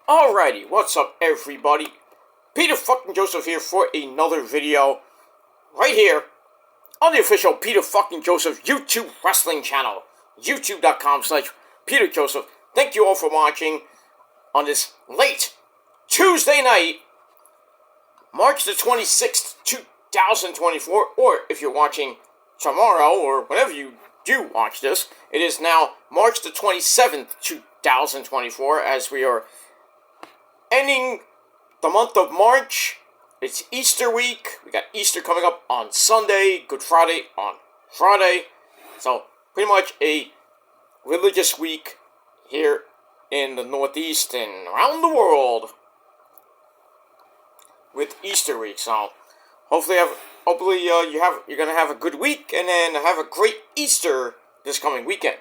Alrighty, what's up everybody? Peter fucking Joseph here for another video. Right here on the official Peter fucking Joseph YouTube wrestling channel. YouTube.com/Peter Joseph. Thank you all for watching on this late Tuesday night, March the 26th, 2024. Or if you're watching tomorrow or whenever you do watch this, it is now March the 27th, 2024, as we are ending the month of March. It's Easter week. We got Easter coming up on Sunday, Good Friday on Friday. So, pretty much a religious week here in the Northeast and around the world with Easter week. So, hopefully you're gonna have a good week and then have a great Easter this coming weekend.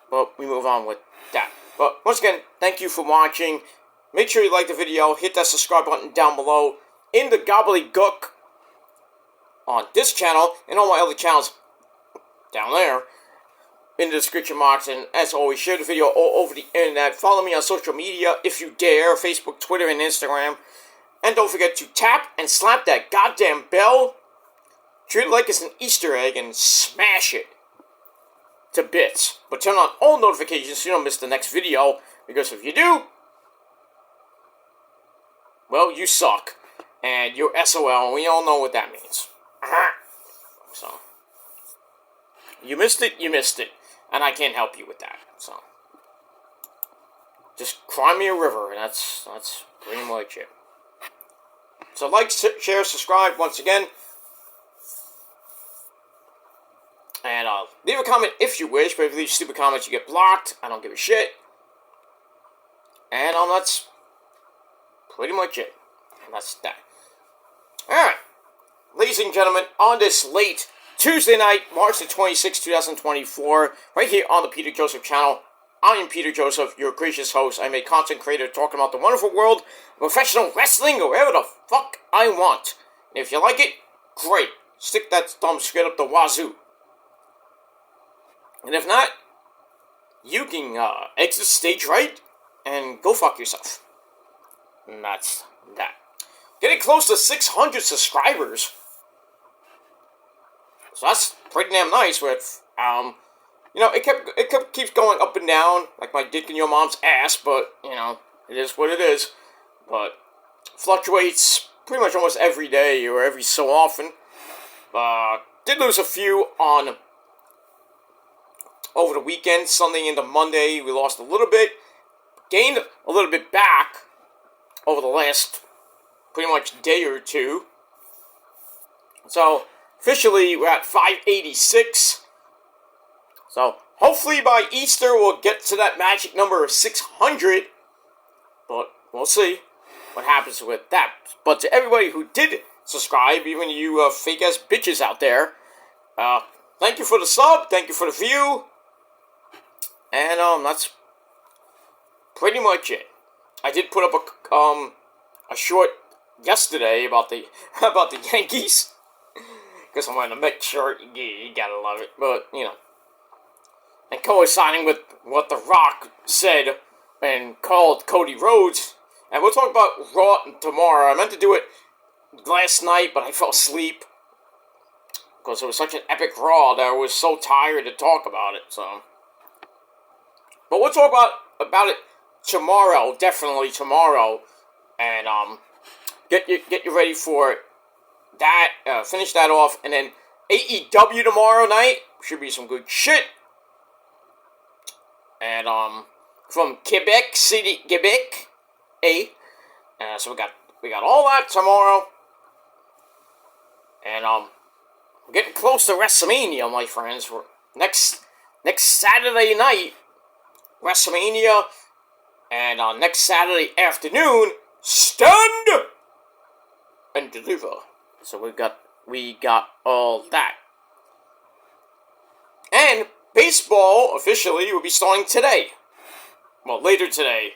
But we move on with that. But once again, thank you for watching. Make sure you like the video, hit that subscribe button down below in the gobbledygook on this channel and all my other channels down there in the description box. And as always, share the video all over the internet. Follow me on social media if you dare, Facebook, Twitter, and Instagram. And don't forget to tap and slap that goddamn bell. Treat it like it's an Easter egg and smash it to bits. But turn on all notifications so you don't miss the next video, because if you do, well, you suck, and you're SOL, and we all know what that means. So, you missed it, and I can't help you with that. So, just cry me a river, and that's pretty much it. So, like, share, subscribe once again, and leave a comment if you wish. But if you leave stupid comments, you get blocked. I don't give a shit. And that's pretty much it. And that's that. Alright. Ladies and gentlemen, on this late Tuesday night, March the 26th, 2024, right here on the Peter Joseph channel, I am Peter Joseph, your gracious host. I'm a content creator talking about the wonderful world of professional wrestling or wherever the fuck I want. And if you like it, great. Stick that thumb straight up the wazoo. And if not, you can exit stage right and go fuck yourself. And that's that. Getting close to 600 subscribers. So that's pretty damn nice. With it keeps going up and down like my dick in your mom's ass. But it is what it is. But fluctuates pretty much almost every day or every so often. Did lose a few on over the weekend, Sunday into Monday. We lost a little bit, gained a little bit back over the last pretty much day or two. So, officially, we're at 586. So, hopefully by Easter, we'll get to that magic number of 600. But, we'll see what happens with that. But to everybody who did subscribe, even you fake-ass bitches out there, thank you for the sub, thank you for the view. And, that's pretty much it. I did put up a short yesterday about the Yankees, because I'm wearing a Met shirt. You gotta love it, but and coinciding with what The Rock said and called Cody Rhodes. And we'll talk about Raw tomorrow. I meant to do it last night, but I fell asleep because it was such an epic Raw that I was so tired to talk about it. So, but we'll talk about it tomorrow, definitely tomorrow, and get you ready for that. Finish that off, and then AEW tomorrow night should be some good shit. And from Quebec City, Quebec, so we got all that tomorrow, and we're getting close to WrestleMania, my friends. We're next Saturday night, WrestleMania. And next Saturday afternoon, Stand and Deliver. So we got all that. And baseball officially will be starting today. Well, later today.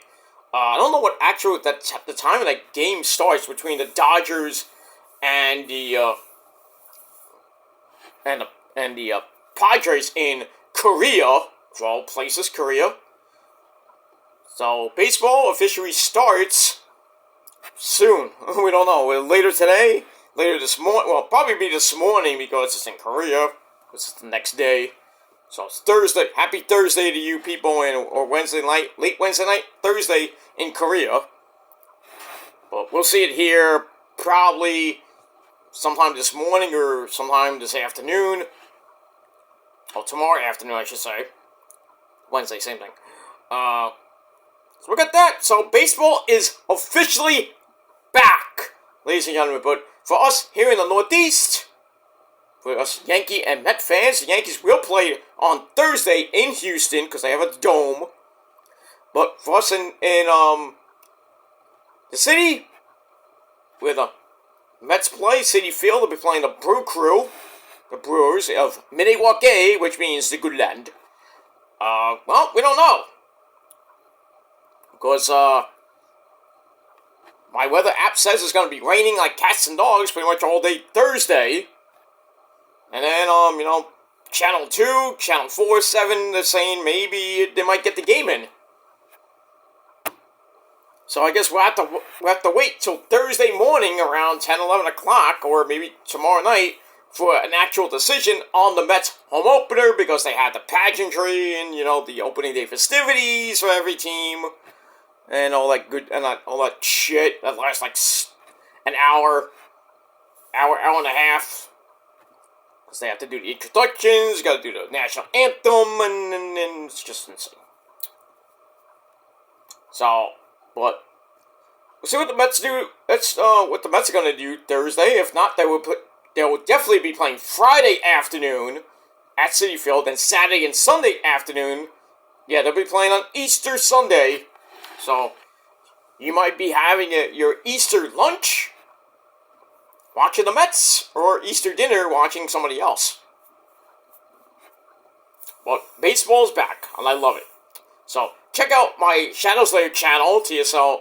I don't know what the time of that game starts between the Dodgers and the Padres in Korea, of all places, Korea. So, baseball officially starts soon. We don't know. Later today, later this morning. Well, probably be this morning because it's in Korea. It's the next day. So it's Thursday. Happy Thursday to you people, or Wednesday night, late Wednesday night, Thursday in Korea. But we'll see it here probably sometime this morning or sometime this afternoon. Or tomorrow afternoon, I should say. Wednesday, same thing. So we got that. So baseball is officially back, ladies and gentlemen. But for us here in the Northeast, for us Yankee and Met fans, the Yankees will play on Thursday in Houston because they have a dome. But for us in the city, where the Mets play, Citi Field, they'll be playing the Brew Crew, the Brewers of Milwaukee, which means the good land. Well, we don't know. Because, my weather app says it's going to be raining like cats and dogs pretty much all day Thursday. And then, Channel 2, Channel 4, 7, they're saying maybe they might get the game in. So I guess we'll have to wait till Thursday morning around 10, 11 o'clock, or maybe tomorrow night, for an actual decision on the Mets home opener, because they had the pageantry and, the opening day festivities for every team, and all that good, and all that shit that lasts like an hour and a half. Because they have to do the introductions, got to do the national anthem, and it's just insane. So, but we'll see what the Mets do. That's what the Mets are going to do Thursday. If not, they will definitely be playing Friday afternoon at Citi Field, and Saturday and Sunday afternoon. Yeah, they'll be playing on Easter Sunday. So you might be having your Easter lunch watching the Mets, or Easter dinner watching somebody else. But baseball's back, and I love it. So check out my Shadow Slayer channel, TSL,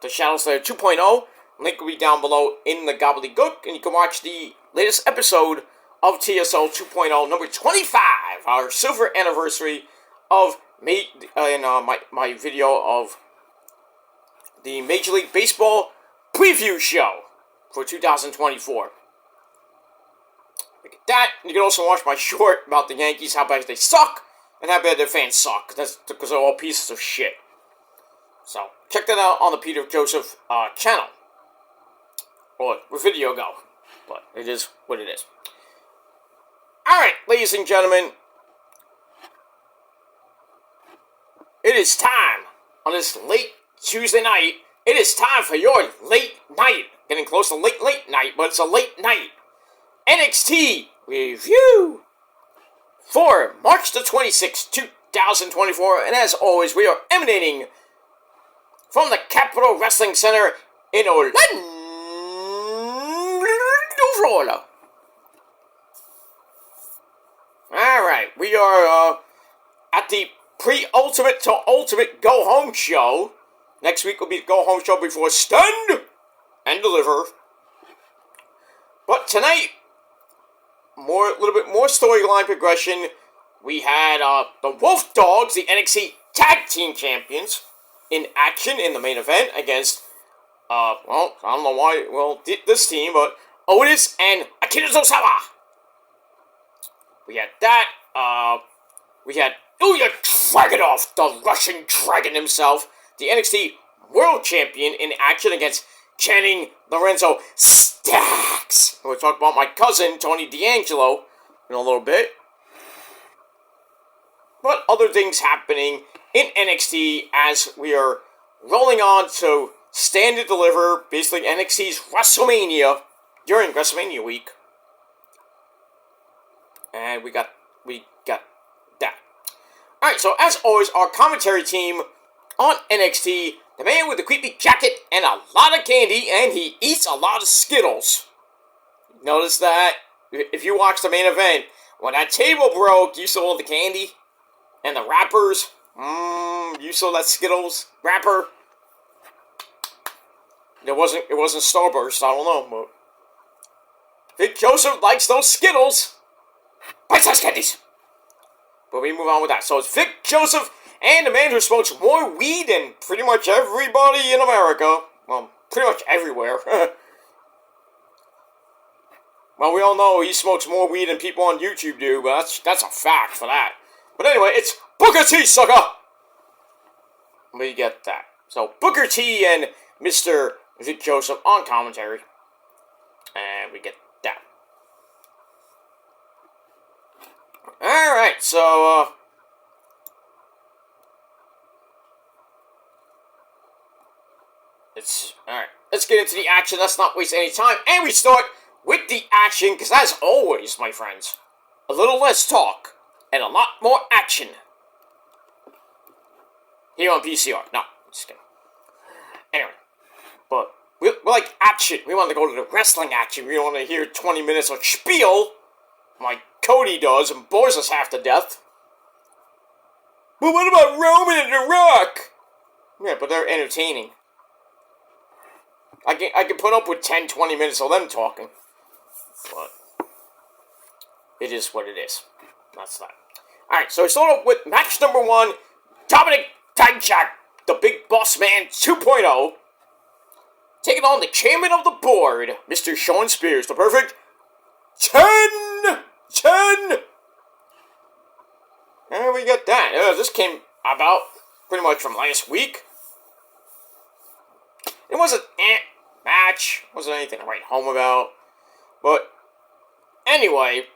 the Shadow Slayer 2.0. Link will be down below in the gobbledygook, and you can watch the latest episode of TSL 2.0, number 25, our silver anniversary of my video of the Major League Baseball preview show for 2024. Look at that. You can also watch my short about the Yankees, how bad they suck, and how bad their fans suck. That's because they're all pieces of shit. So, check that out on the Peter Joseph channel. Or where video go. But it is what it is. Alright, ladies and gentlemen. It is time on this late Tuesday night. It is time for your late night. Getting close to late night, but it's a late night NXT review for March the 26th, 2024. And as always, we are emanating from the Capitol Wrestling Center in Orlando, Florida. Alright, we are at the pre-ultimate to ultimate go-home show. Next week will be the go-home show before Stand and Deliver. But tonight, a little bit more storyline progression. We had the Wolf Dogs, the NXT Tag Team Champions, in action in the main event against, I don't know why, this team, but Otis and Akira Tozawa. We had that. We had Ilya Dragunov, the Russian Dragon himself, the NXT World Champion, in action against Channing Lorenzo Stacks. We'll talk about my cousin, Tony D'Angelo, in a little bit. But other things happening in NXT as we are rolling on to Stand and Deliver, basically NXT's WrestleMania, during WrestleMania week. And we got that. Alright, so as always, our commentary team on NXT, the man with the creepy jacket and a lot of candy, and he eats a lot of Skittles. Notice that? If you watch the main event, when that table broke, you saw the candy and the wrappers. You saw that Skittles wrapper. It wasn't Starburst, I don't know, but Vic Joseph likes those Skittles. Bite-sized candies. But we move on with that. So it's Vic Joseph and the man who smokes more weed than pretty much everybody in America. Well, pretty much everywhere. Well, we all know he smokes more weed than people on YouTube do, but that's a fact for that. But anyway, it's Booker T, sucker! We get that. So, Booker T and Mr. Vic Joseph on commentary. And we get that. Alright, so, alright, let's get into the action. Let's not waste any time. And we start with the action, because as always, my friends, a little less talk and a lot more action. Here on PCR. No, just kidding. Anyway, but we like action. We want to go to the wrestling action. We don't want to hear 20 minutes of spiel like Cody does and bores us half to death. But what about Roman and The Rock? Yeah, but they're entertaining. I can put up with 10, 20 minutes of them talking. But it is what it is. That's that. Alright, so we start off with match number 1. Dominik Dijak, the Big Boss Man 2.0, taking on the chairman of the board, Mr. Shawn Spears, the perfect 10! And we got that. This came about pretty much from last week. It wasn't match. Wasn't anything to write home about. But anyway,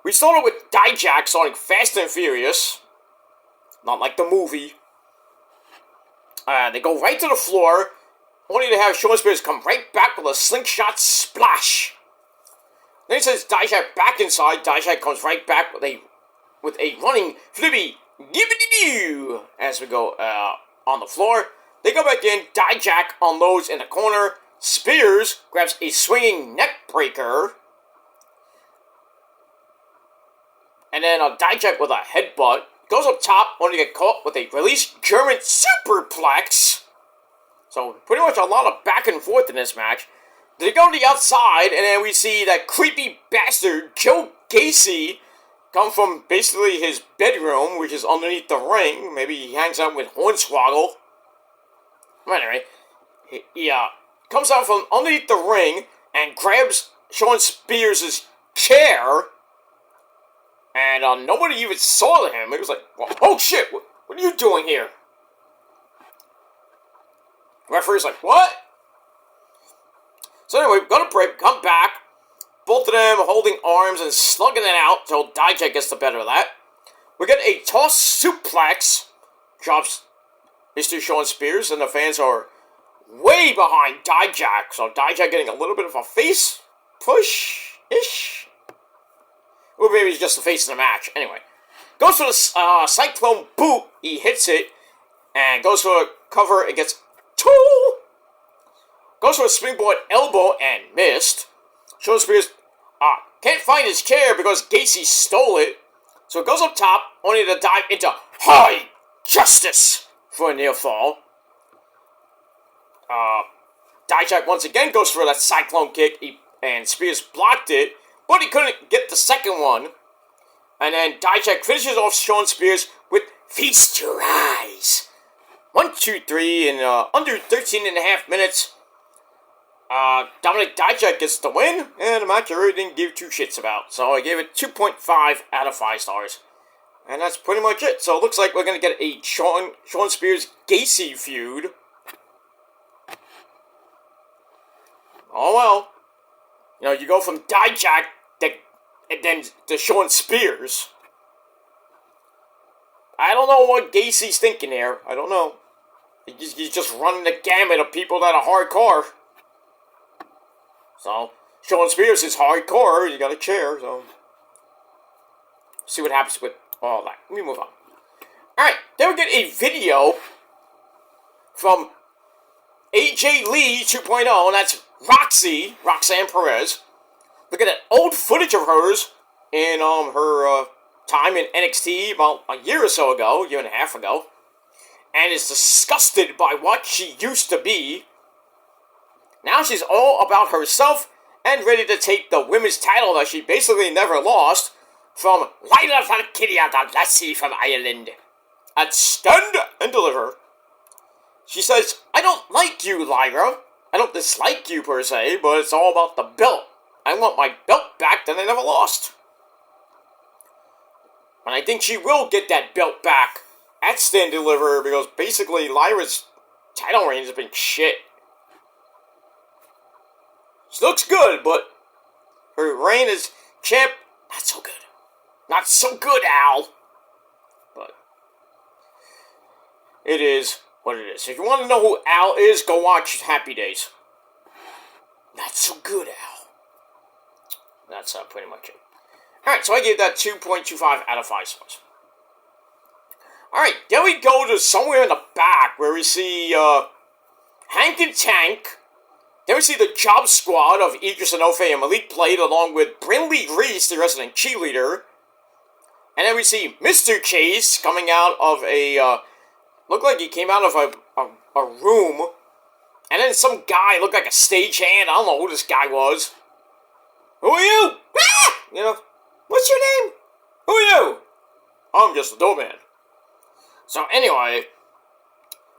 we started with Dijak starting Fast and Furious. Not like the movie. They go right to the floor, only to have Shawn Spears come right back with a slingshot splash. Then he sends Dijak back inside. Dijak comes right back with a running flippy gibbity-doo as we go on the floor. They go back in. Dijak unloads in the corner. Spears grabs a swinging neck breaker. And then Dijak with a headbutt. Goes up top, only to get caught with a released German superplex. So, pretty much a lot of back and forth in this match. They go to the outside, and then we see that creepy bastard, Joe Gacy, come from basically his bedroom, which is underneath the ring. Maybe he hangs out with Hornswoggle. Anyway, he comes out from underneath the ring and grabs Shawn Spears' chair. And nobody even saw him. It was like, oh shit, what are you doing here? The referee's like, what? So anyway, go to break, come back. Both of them holding arms and slugging it out until Dijak gets the better of that. We get a toss suplex. Drops Mr. Shawn Spears, and the fans are way behind Dijak. So Dijak getting a little bit of a face push-ish. Or maybe he's just the face of the match. Anyway. Goes for the Cyclone boot. He hits it. And goes for a cover and gets 2. Goes for a springboard elbow and missed. Shawn Spears can't find his chair because Gacy stole it. So it goes up top, only to dive into high justice for a near fall. Dijak once again goes for that Cyclone kick. And Spears blocked it. But he couldn't get the second one. And then Dijak finishes off Shawn Spears with Feast Your Eyes. 1, 2, 3 in under 13 and a half minutes. Dominik Dijak gets the win. And the match I really didn't give 2 shits about. So I gave it 2.5 out of 5 stars. And that's pretty much it. So it looks like we're going to get a Shawn Spears Gacy feud. Oh well. You know, you go from Dijak and then to Shawn Spears. I don't know what Gacy's thinking here. I don't know. He's just running the gamut of people that are hardcore. So, Shawn Spears is hardcore. You got a chair, so. See what happens with all that. Let me move on. Alright, then we get a video from AJ Lee 2.0, and that's Roxanne Perez. Look at that old footage of hers in her time in NXT about a year or so ago, year and a half ago, and is disgusted by what she used to be. Now she's all about herself and ready to take the women's title that she basically never lost from Lila Valkyria, the lassie from Ireland. at Stand and Deliver. She says, I don't like you, Lyra. I don't dislike you per se, but it's all about the belt. I want my belt back that I never lost. And I think she will get that belt back at Stand and Deliver because basically Lyra's title reign has been shit. She looks good, but her reign as champ, not so good. Not so good, Al. But it is what it is. If you want to know who Al is, go watch Happy Days. Not so good, Al. That's pretty much it. Alright, so I gave that 2.25 out of 5 stars. Alright, then we go to somewhere in the back where we see Hank and Tank. Then we see the Job Squad of Idris Enofe and Malik Blade along with Brinley Reese, the resident cheerleader. And then we see Mr. Case coming out of a, looked like he came out of a room. And then some guy looked like a stagehand. I don't know who this guy was. Who are you? Ah! You know, what's your name? Who are you? I'm just a doorman. So anyway,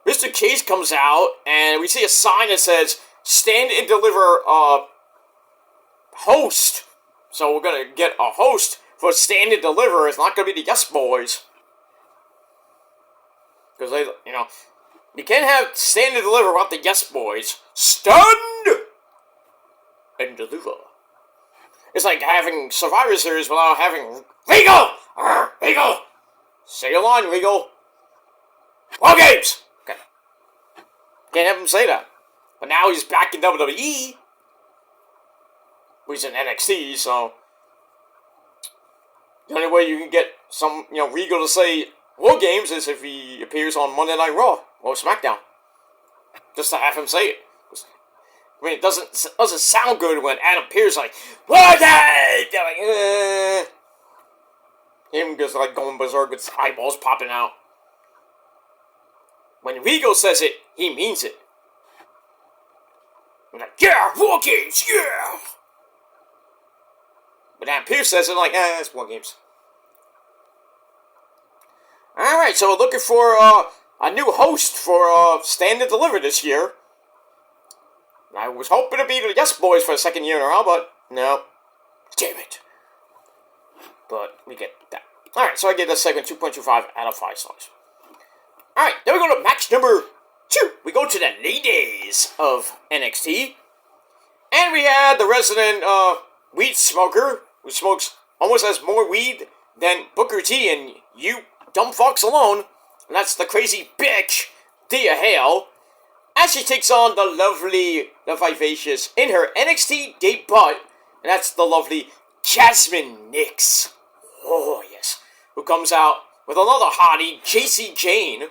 Mr. Case comes out and we see a sign that says, Stand and Deliver, host. So we're gonna get a host for Stand and Deliver. It's not gonna be the Yes Boys. Because they, you know, you can't have Stand and Deliver without the Yes Boys. Stand and Deliver. It's like having Survivor Series without having Regal! Regal! Say your line, Regal. War Games! Okay. Can't have him say that. But now he's back in WWE. He's in NXT, so the only way you can get some, you know, Regal to say War Games is if he appears on Monday Night Raw or SmackDown. Just to have him say it. I mean, it doesn't sound good when Adam Pearce like, War Games! They're like, Him just like going berserk with his eyeballs popping out. When Regal says it, he means it. I'm like, yeah, War Games, yeah! But Adam Pearce says it like, it's War Games. Alright, so we're looking for a new host for Stand and Deliver this year. I was hoping to be the Yes Boys for a second year in a row, but no. Damn it. But we get that. Alright, so I give this segment 2.25 out of 5 stars. Alright, then we go to match number 2. We go to the ladies of NXT. And we had the resident weed smoker who smokes almost as more weed than Booker T and you dumb fucks alone. And that's the crazy bitch, Thea Hale. As she takes on the lovely, the vivacious, in her NXT debut, and that's the lovely Jasmine Nix. Oh, yes. Who comes out with another hottie, JC Jane.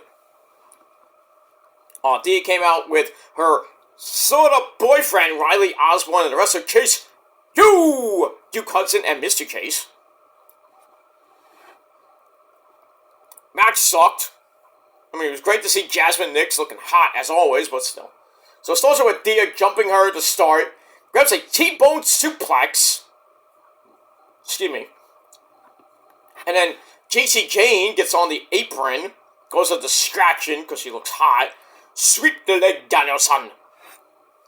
Thea came out with her sort of boyfriend, Riley Osborne, and the rest of Chase, Duke Hudson, and Mr. Chase. Match sucked. I mean, it was great to see Jasmine Nix looking hot as always, but still. So it starts with Thea jumping her to start, grabs a T-bone suplex. Excuse me. And then JC Jane gets on the apron, goes a distraction because she looks hot. Sweep the leg, Danielson,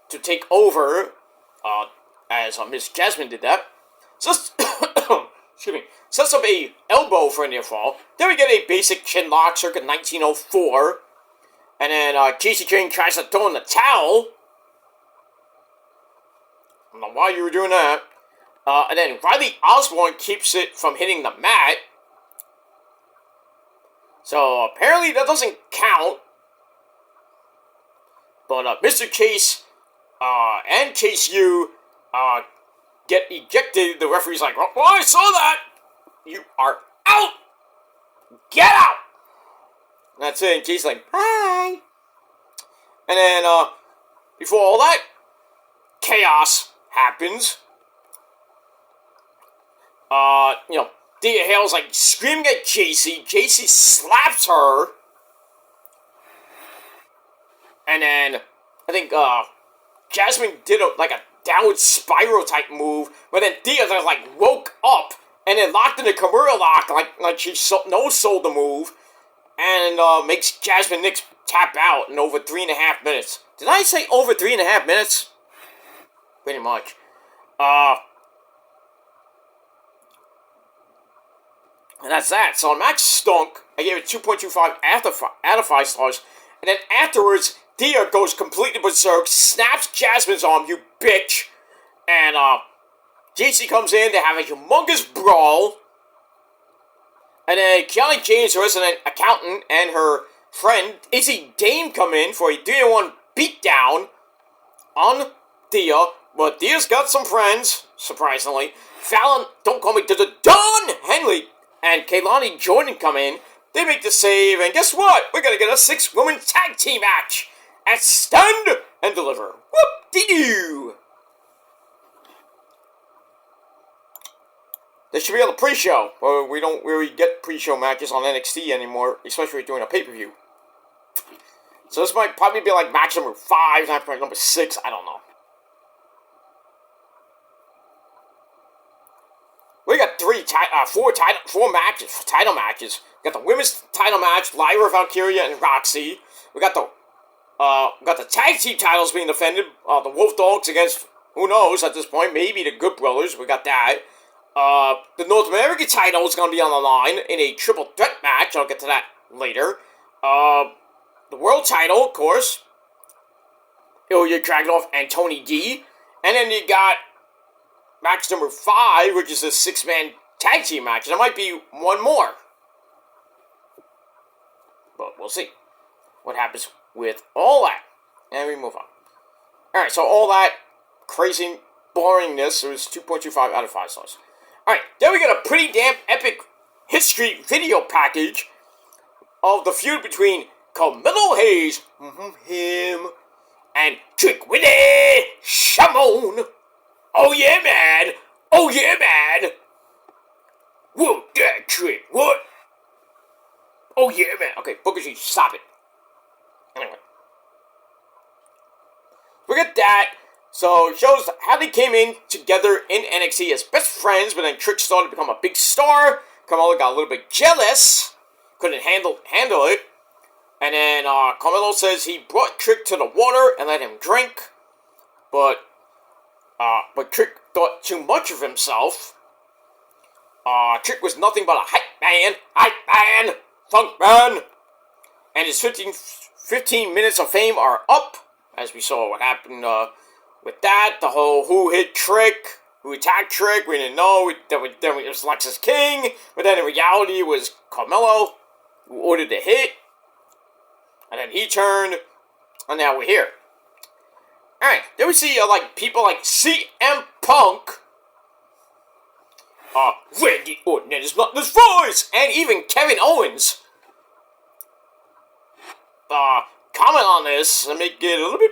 to take over, as Miss Jasmine did that. Just, excuse me, sets up a elbow for a near fall. Then we get a basic chin lock circa 1904. And then JC Jane tries to throw in the towel. I don't know why you were doing that. And then Riley Osborne keeps it from hitting the mat. So apparently that doesn't count. But Mr. Chase and Chase U get ejected. The referee's like, oh, I saw that! You are out! Get out! And that's it. And Chase's like, bye! And then, before all that, chaos happens. You know, Thea Hale's like screaming at JC. JC slaps her. And then, I think, Jasmine did a downward spiral type move, but then Thea just, like, woke up, and then locked in the Kimura lock, like she no-sold the move, and makes Jasmine Nix tap out in over 3.5 minutes. Did I say over 3.5 minutes? Pretty much. And that's that. So match stunk. I gave it 2.25 out of 5 stars. And then afterwards, Thea goes completely berserk, snaps Jasmine's arm, you bitch. And JC comes in, they have a humongous brawl. And then Kiana James, her resident accountant, and her friend Izzy Dame come in for a 3-1 beatdown on Thea. But Thea's got some friends, surprisingly. Fallon, don't call me to the Don Henley, and Kaylani Jordan come in. They make the save, and guess what? We're gonna get a 6-woman tag team match at Stand and Deliver. Whoop-de-doo! This should be on the pre-show. We don't really get pre-show matches on NXT anymore, especially if we're doing a pay-per-view. So this might probably be like match number 5, not number 6, I don't know. We got four matches, title matches. We got the women's title match, Lyra Valkyria and Roxy. We got the tag team titles being defended. The Wolf Dogs against, who knows at this point, maybe the Good Brothers. We got that. The North American title is going to be on the line in a triple threat match. I'll get to that later. The world title, of course, Ilya Dragunov and Tony D. And then you got match number 5, which is a 6-man tag team match. There might be one more. But we'll see what happens with all that. And we move on. Alright, so all that crazy boringness, it was 2.25 out of 5 stars. Alright, then we got a pretty damn epic history video package of the feud between Carmelo Hayes, him, and Trick Willie Shamon. Oh yeah, man! Oh yeah, man! Whoa, that trick, what? Oh yeah, man! Okay, Booker T, stop it. Anyway. We got that. So it shows how they came in together in NXT as best friends, but then Trick started to become a big star. Carmelo got a little bit jealous. Couldn't handle it. And then Carmelo says he brought Trick to the water and let him drink. But Trick thought too much of himself. Trick was nothing but a hype man, funk man. And his 15 minutes of fame are up, as we saw what happened with that. The whole who hit Trick, who attacked Trick, we didn't know. Then it was Lexus King, but then in reality it was Carmelo who ordered the hit. And then he turned, and now we're here. Alright, then we see people like CM Punk, Randy Orton and his Bloodless Voice, and even Kevin Owens comment on this and make it a little bit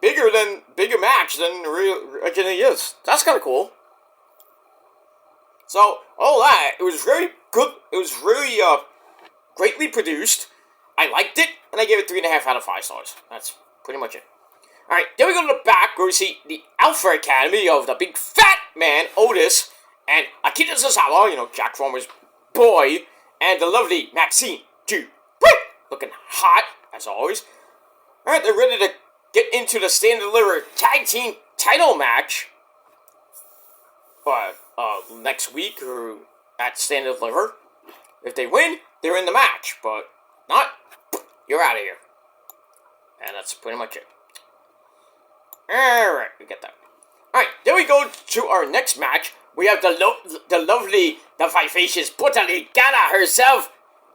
bigger match than originally is. That's kind of cool. So, all that, it was very good. It was really greatly produced. I liked it, and I gave it 3.5 out of 5 stars. That's pretty much it. Alright, then we go to the back where we see the Alpha Academy of the big fat man, Otis, and Akira Tozawa, Jack Farmer's boy, and the lovely Maxine Dupree, looking hot, as always. Alright, they're ready to get into the Stand and Deliver Tag Team title match. Next week, or at Stand and Deliver. If they win, they're in the match, but not, you're out of here. And that's pretty much it. Alright, we get that. Alright, then we go to our next match. We have the lovely, the vivacious Puerto Ricana herself.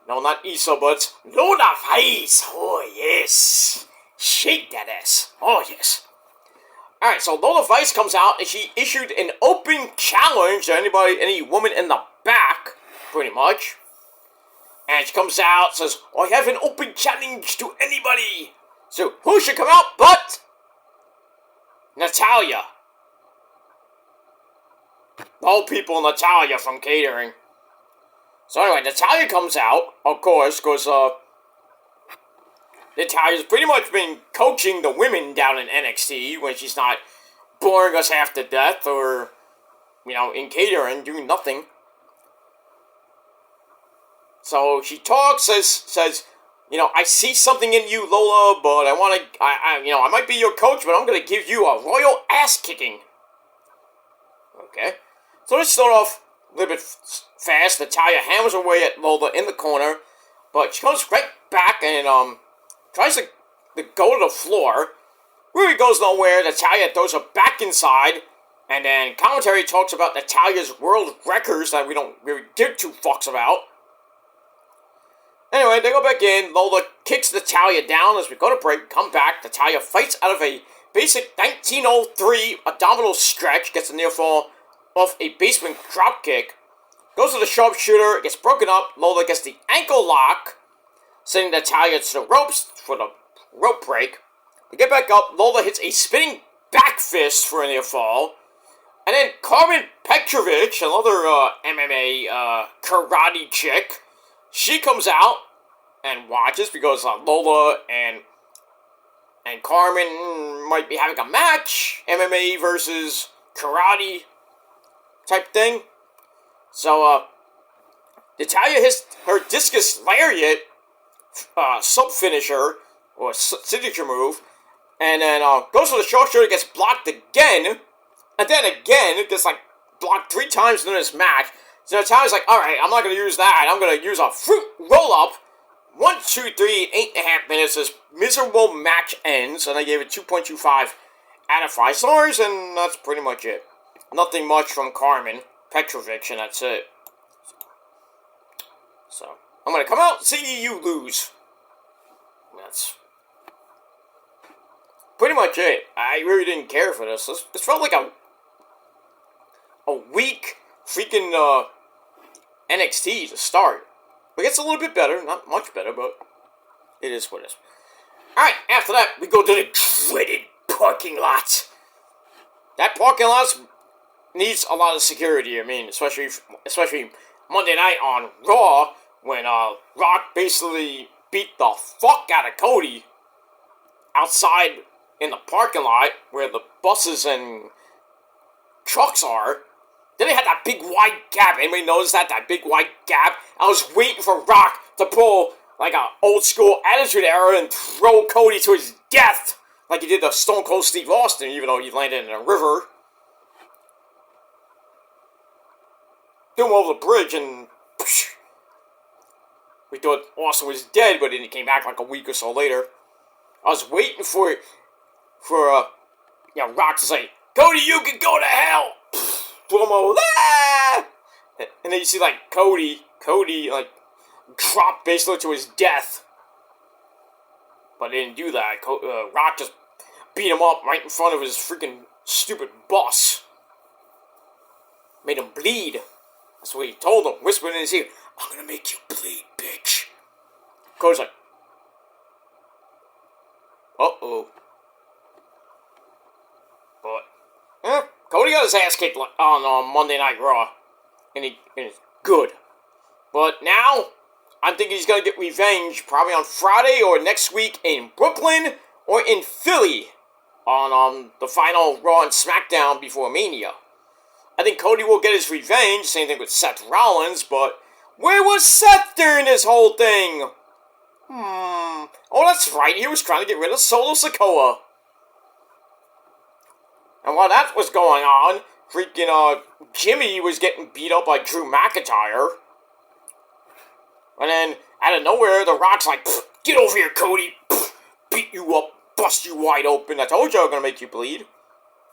No, not Isa, but Luna Face. Oh, yes. Shake that ass. Oh, yes. Alright, so Lola Vice comes out and she issued an open challenge to any woman in the back, pretty much. And she comes out and says, I have an open challenge to anybody. So, who should come out but Natalya. All people, Natalya from catering. So anyway, Natalya comes out, of course, because Natalya's pretty much been coaching the women down in NXT when she's not boring us half to death or, in catering, doing nothing. So she talks, says, I see something in you, Lola, but I might be your coach, but I'm gonna give you a royal ass kicking. Okay. So let's start off a little bit fast. Natalya hammers away at Lola in the corner, but she comes right back and tries to go to the floor. Really goes nowhere. Natalya throws her back inside, and then commentary talks about Natalya's world records that we don't really give two fucks about. Anyway, they go back in. Lola kicks Natalya down as we go to break. Come back. Natalya fights out of a basic 1903 abdominal stretch. Gets a near fall off a basement drop kick. Goes to the sharpshooter. Gets broken up. Lola gets the ankle lock, sending Natalya to the ropes for the rope break. They get back up. Lola hits a spinning back fist for a near fall. And then Carmen Petrovic, another MMA karate chick, she comes out and watches because Lola and Carmen might be having a match, MMA versus karate type thing. So Natalya hits her discus lariat sub finisher or signature move, and then goes for the sharpshooter, gets blocked again, and then again gets blocked 3 times in this match. So Natalya's like, alright, I'm not going to use that. I'm going to use a fruit roll-up. 1, 2, 3, 8.5 minutes. This miserable match ends, and I gave it 2.25 out of 5 stars, and that's pretty much it. Nothing much from Carmen Petrovic, and that's it. So, I'm going to come out and see you lose. That's pretty much it. I really didn't care for this. This felt like a weak freaking NXT to start. It gets a little bit better, not much better, but it is what it is. Alright, after that, we go to the dreaded parking lot. That parking lot needs a lot of security, especially Monday night on Raw, when Rock basically beat the fuck out of Cody outside in the parking lot where the buses and trucks are. Then they had that big wide gap. Anybody notice that? That big wide gap? I was waiting for Rock to pull like an old school Attitude Era and throw Cody to his death. Like he did to Stone Cold Steve Austin, even though he landed in a river. Threw him over the bridge and we thought Austin was dead, but then he came back like a week or so later. I was waiting for Rock to say, Cody, you can go to hell! Throw him over, ah! And then you see, Cody, drop basically to his death. But they didn't do that. Rock just beat him up right in front of his freaking stupid boss. Made him bleed. That's what he told him, whispered in his ear, I'm gonna make you bleed, bitch. Cody's like, uh-oh. But, Cody got his ass kicked on Monday Night Raw. And it's good. But now, I'm thinking he's going to get revenge probably on Friday or next week in Brooklyn or in Philly on the final Raw and SmackDown before Mania. I think Cody will get his revenge, same thing with Seth Rollins, but where was Seth during this whole thing? Oh, that's right, he was trying to get rid of Solo Sikoa. And while that was going on, freaking Jimmy was getting beat up by Drew McIntyre. And then, out of nowhere, The Rock's like, get over here, Cody. Beat you up, bust you wide open. I told you I was going to make you bleed.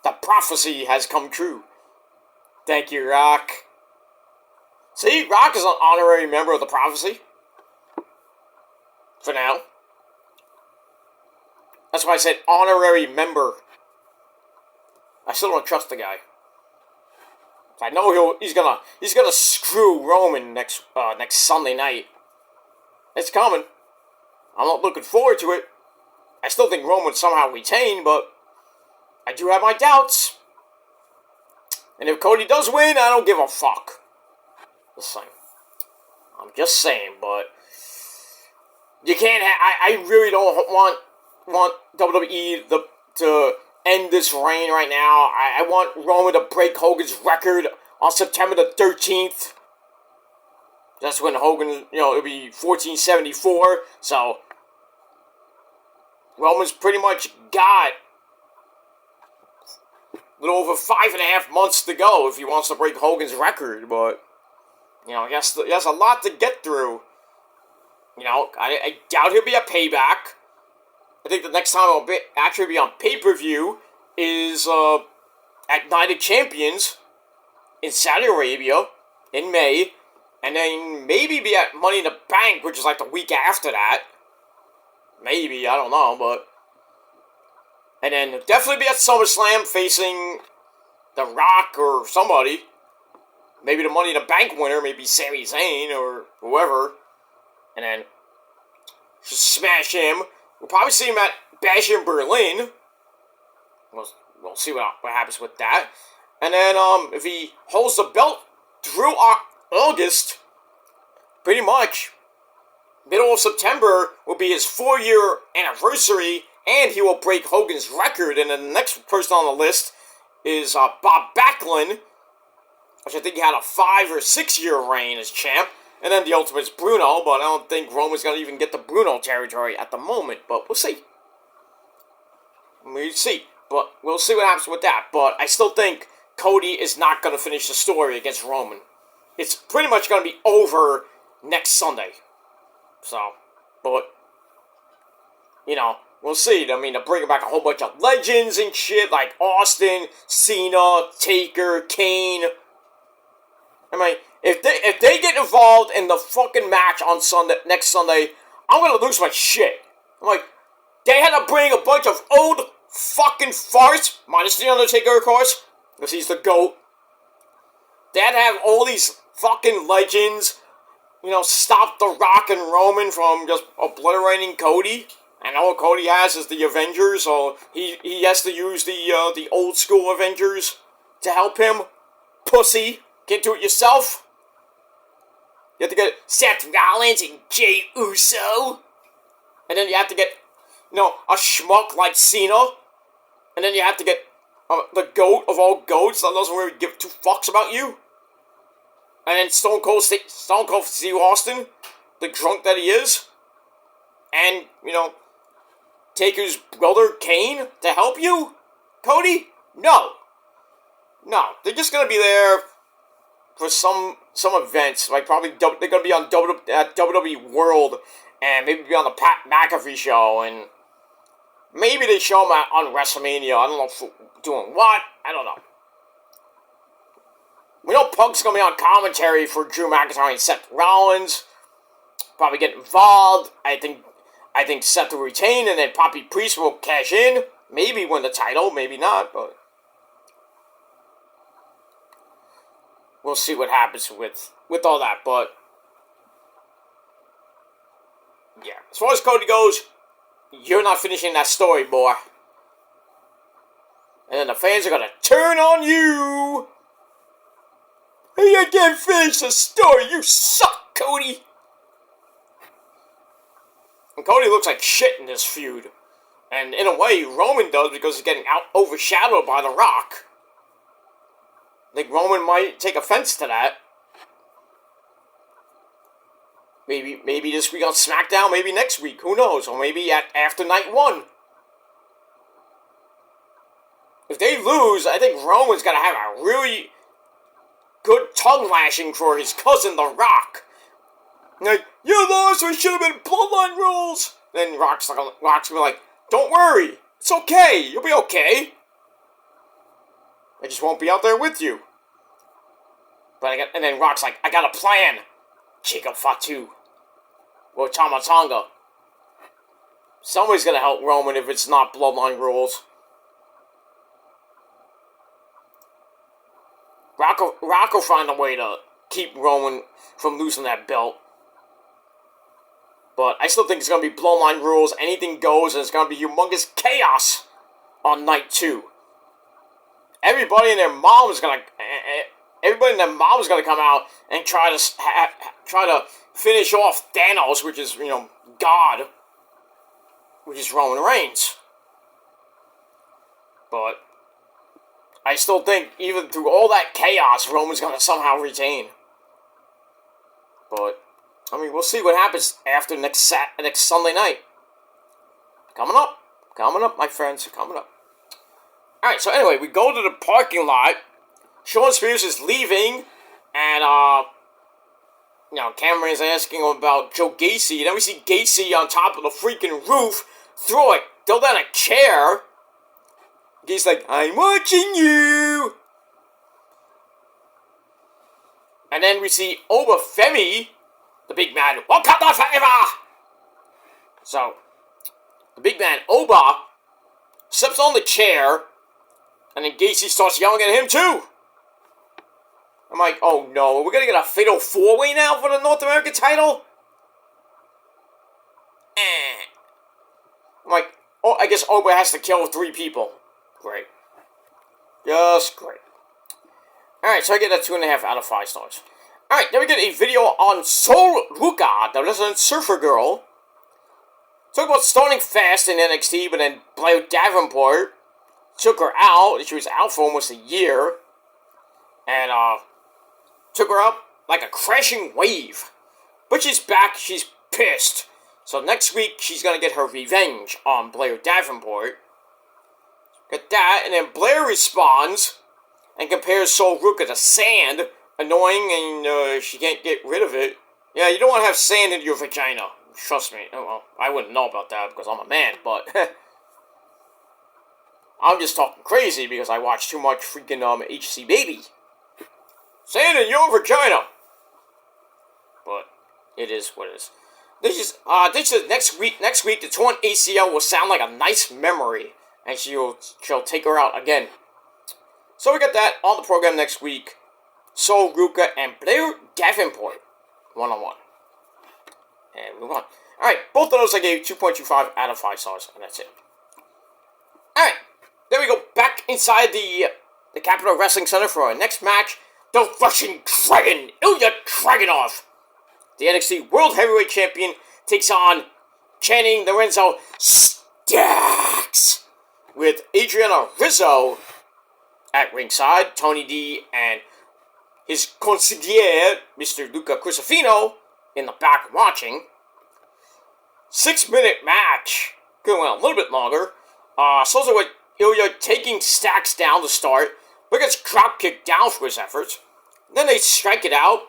The prophecy has come true. Thank you, Rock. See, Rock is an honorary member of the prophecy. For now. That's why I said honorary member. I still don't trust the guy. I know he's gonna screw Roman next Sunday night. It's coming. I'm not looking forward to it. I still think Roman would somehow retain, but I do have my doubts. And if Cody does win, I don't give a fuck. Just saying. I'm just saying, but you can't. I really don't want WWE to end this reign right now. I want Roman to break Hogan's record on September the 13th. That's when Hogan, it'll be 1474. So Roman's pretty much got a little over 5.5 months to go if he wants to break Hogan's record. But he has a lot to get through. I doubt he'll be at Payback. I think the next time it'll actually be on pay-per-view is at Night of Champions in Saudi Arabia in May. And then maybe be at Money in the Bank, which is like the week after that. Maybe, I don't know, but... And then definitely be at SummerSlam facing The Rock or somebody. Maybe the Money in the Bank winner, maybe Sami Zayn or whoever. And then just smash him. We'll probably see him at Bash in Berlin. We'll see what happens with that. And then if he holds the belt through August, pretty much, middle of September will be his 4-year anniversary, and he will break Hogan's record. And then the next person on the list is Bob Backlund, which I think he had a 5 or 6 year reign as champ. And then the Ultimate's Bruno, but I don't think Roman's going to even get the Bruno territory at the moment, but we'll see. We'll see, but we'll see what happens with that. But I still think Cody is not going to finish the story against Roman. It's pretty much going to be over next Sunday. So, but, we'll see. I mean, they're bringing back a whole bunch of legends and shit, like Austin, Cena, Taker, Kane. I mean, if they get involved in the fucking match on next Sunday, I'm going to lose my shit. I'm like, they had to bring a bunch of old fucking farts, minus The Undertaker, of course, because he's the GOAT. They had to have all these fucking legends, stop The Rock and Roman from just obliterating Cody. And all Cody has is the Avengers, so he has to use the old school Avengers to help him. Pussy. Can't do it yourself. You have to get Seth Rollins and Jey Uso. And then you have to get, a schmuck like Cena. And then you have to get the GOAT of all GOATs that doesn't really give 2 fucks about you. And then Stone Cold Steve Austin, the drunk that he is. And, Taker's brother Kane to help you? Cody? No. They're just going to be there for some events. Like probably they're going to be on WWE World and maybe be on the Pat McAfee show. And maybe they show them on WrestleMania. I don't know doing what. I don't know. We know Punk's going to be on commentary for Drew McIntyre and Seth Rollins. Probably get involved. I think Seth will retain, and then Poppy Priest will cash in. Maybe win the title, maybe not, but we'll see what happens with all that. But yeah, as far as Cody goes, you're not finishing that story, boy. And then the fans are gonna turn on you. You can't finish the story. You suck, Cody. And Cody looks like shit in this feud. And in a way, Roman does because he's getting overshadowed by The Rock. I think Roman might take offense to that. Maybe this week on SmackDown, maybe next week, who knows? Or maybe after night 1. If they lose, I think Roman's got to have a really good tongue lashing for his cousin, The Rock. Like, you lost, we should have been Bloodline Rules. Then Rock's gonna be like, don't worry, it's okay, you'll be okay. I just won't be out there with you. And then Rock's like, I got a plan. Jacob Fatu. Or Tama Tonga. Somebody's gonna help Roman if it's not Bloodline Rules. Rock will find a way to keep Roman from losing that belt. But I still think it's going to be Bloodline Rules. Anything goes, and it's going to be humongous chaos on night 2. Everybody and their mom is going to come out and try to finish off Thanos, which is, God, which is Roman Reigns. But I still think, even through all that chaos, Roman's going to somehow retain. But, I mean, we'll see what happens after next Sunday night. Coming up, my friends, coming up. Alright, so anyway, we go to the parking lot. Shawn Spears is leaving, and, Cameron's asking him about Joe Gacy. And then we see Gacy on top of the freaking roof, throw down a chair. He's like, I'm watching you. And then we see Oba Femi, the big man, Wakanda forever. So, the big man, Oba, steps on the chair, and then Gacy starts yelling at him too. I'm like, oh no, we're gonna get a fatal 4-way now for the North American title? I'm like, oh, I guess Oba has to kill 3 people. Great. Just great. Alright, so I get a 2.5 out of 5 stars. Alright, then we get a video on Sol Ruka, the resident surfer girl. Talk about starting fast in NXT, but then Blair Davenport took her out. She was out for almost a year. And, took her up like a crashing wave. But she's back, she's pissed. So next week, she's gonna get her revenge on Blair Davenport. Get that, and then Blair responds and compares Sol Ruka to sand. Annoying, and she can't get rid of it. Yeah, you don't want to have sand in your vagina. Trust me. Well, I wouldn't know about that because I'm a man, but I'm just talking crazy because I watch too much freaking HC Baby. Sand in your vagina. But it is what it is. This is next week the torn ACL will sound like a nice memory, and she'll take her out again. So we got that on the program next week. Sol Ruka and Blair Davenport, 1-on-1. And move on. Alright, both of those I gave 2.25 out of 5 stars, and that's it. Alright, there we go, back inside the Capitol Wrestling Center for our next match. The Russian Dragon, Ilya Dragunov, the NXT World Heavyweight Champion, takes on Channing Lorenzo Stacks with Adriana Rizzo at ringside, Tony D and his consigliere, Mr. Luca Crucifino, in the back watching. 6-minute match. Could have went a little bit longer. Starts with Ilya taking Stacks down to start, but gets drop kicked down for his efforts. Then they strike it out.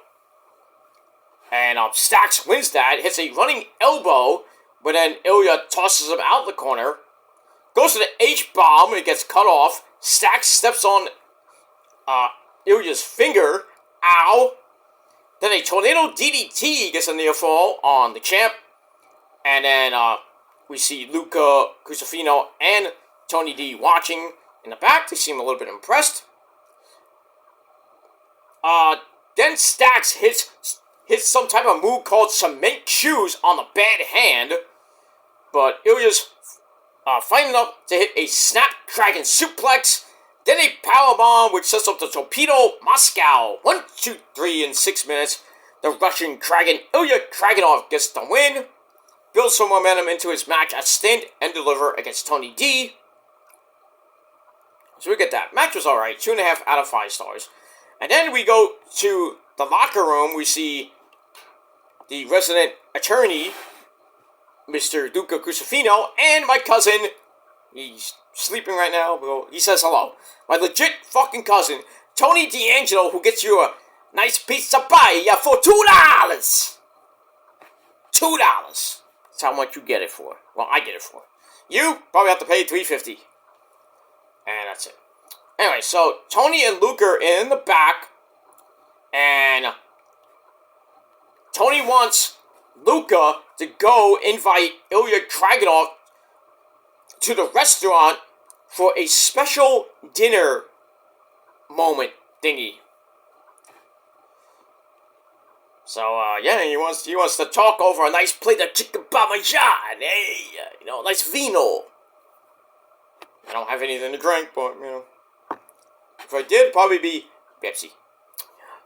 And Stacks wins that, hits a running elbow, but then Ilya tosses him out the corner. Goes to the H-bomb, and it gets cut off. Stacks steps on Ilya's finger. Ow. Then a tornado DDT gets a near fall on the champ. And then we see Luca Crucifino and Tony D watching in the back. They seem a little bit impressed. Then Stacks hits some type of move called cement shoes on the bad hand. But Ilya's fighting up to hit a Snapdragon suplex. Then a powerbomb, which sets up the Torpedo Moscow. 1, 2, 3 in 6 minutes. The Russian Dragon, Ilya Dragunov, gets the win. Builds some momentum into his match at Stand and Deliver against Tony D. So we get that. Match was alright. 2.5 out of 5 stars. And then we go to the locker room. We see the resident attorney, Mr. Luca Crucifino, and my cousin. He's sleeping right now. Well, he says hello. My legit fucking cousin, Tony D'Angelo, who gets you a nice pizza pie for $2. $2. That's how much you get it for. Well, I get it for. You probably have to pay $3.50. And that's it. Anyway, so Tony and Luca are in the back. And Tony wants Luca to go invite Ilya Dragunov to the restaurant for a special dinner moment thingy. So, yeah, he wants to talk over a nice plate of chicken parmesan, hey, nice vino. I don't have anything to drink, but, if I did, probably be Pepsi.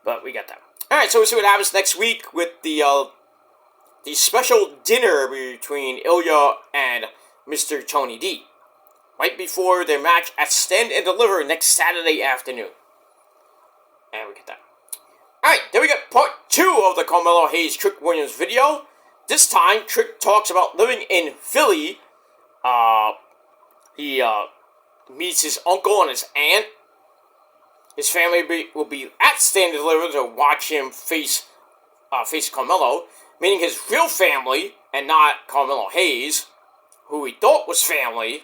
But we got that. Alright, so we'll see what happens next week with the special dinner between Ilya and Mr. Tony D. Right before their match at Stand and Deliver next Saturday afternoon. And we get that. Alright, then we got part 2 of the Carmelo Hayes Trick Williams video. This time, Trick talks about living in Philly. He meets his uncle and his aunt. His family will be at Stand and Deliver to watch him face Carmelo, meaning his real family and not Carmelo Hayes, who he thought was family.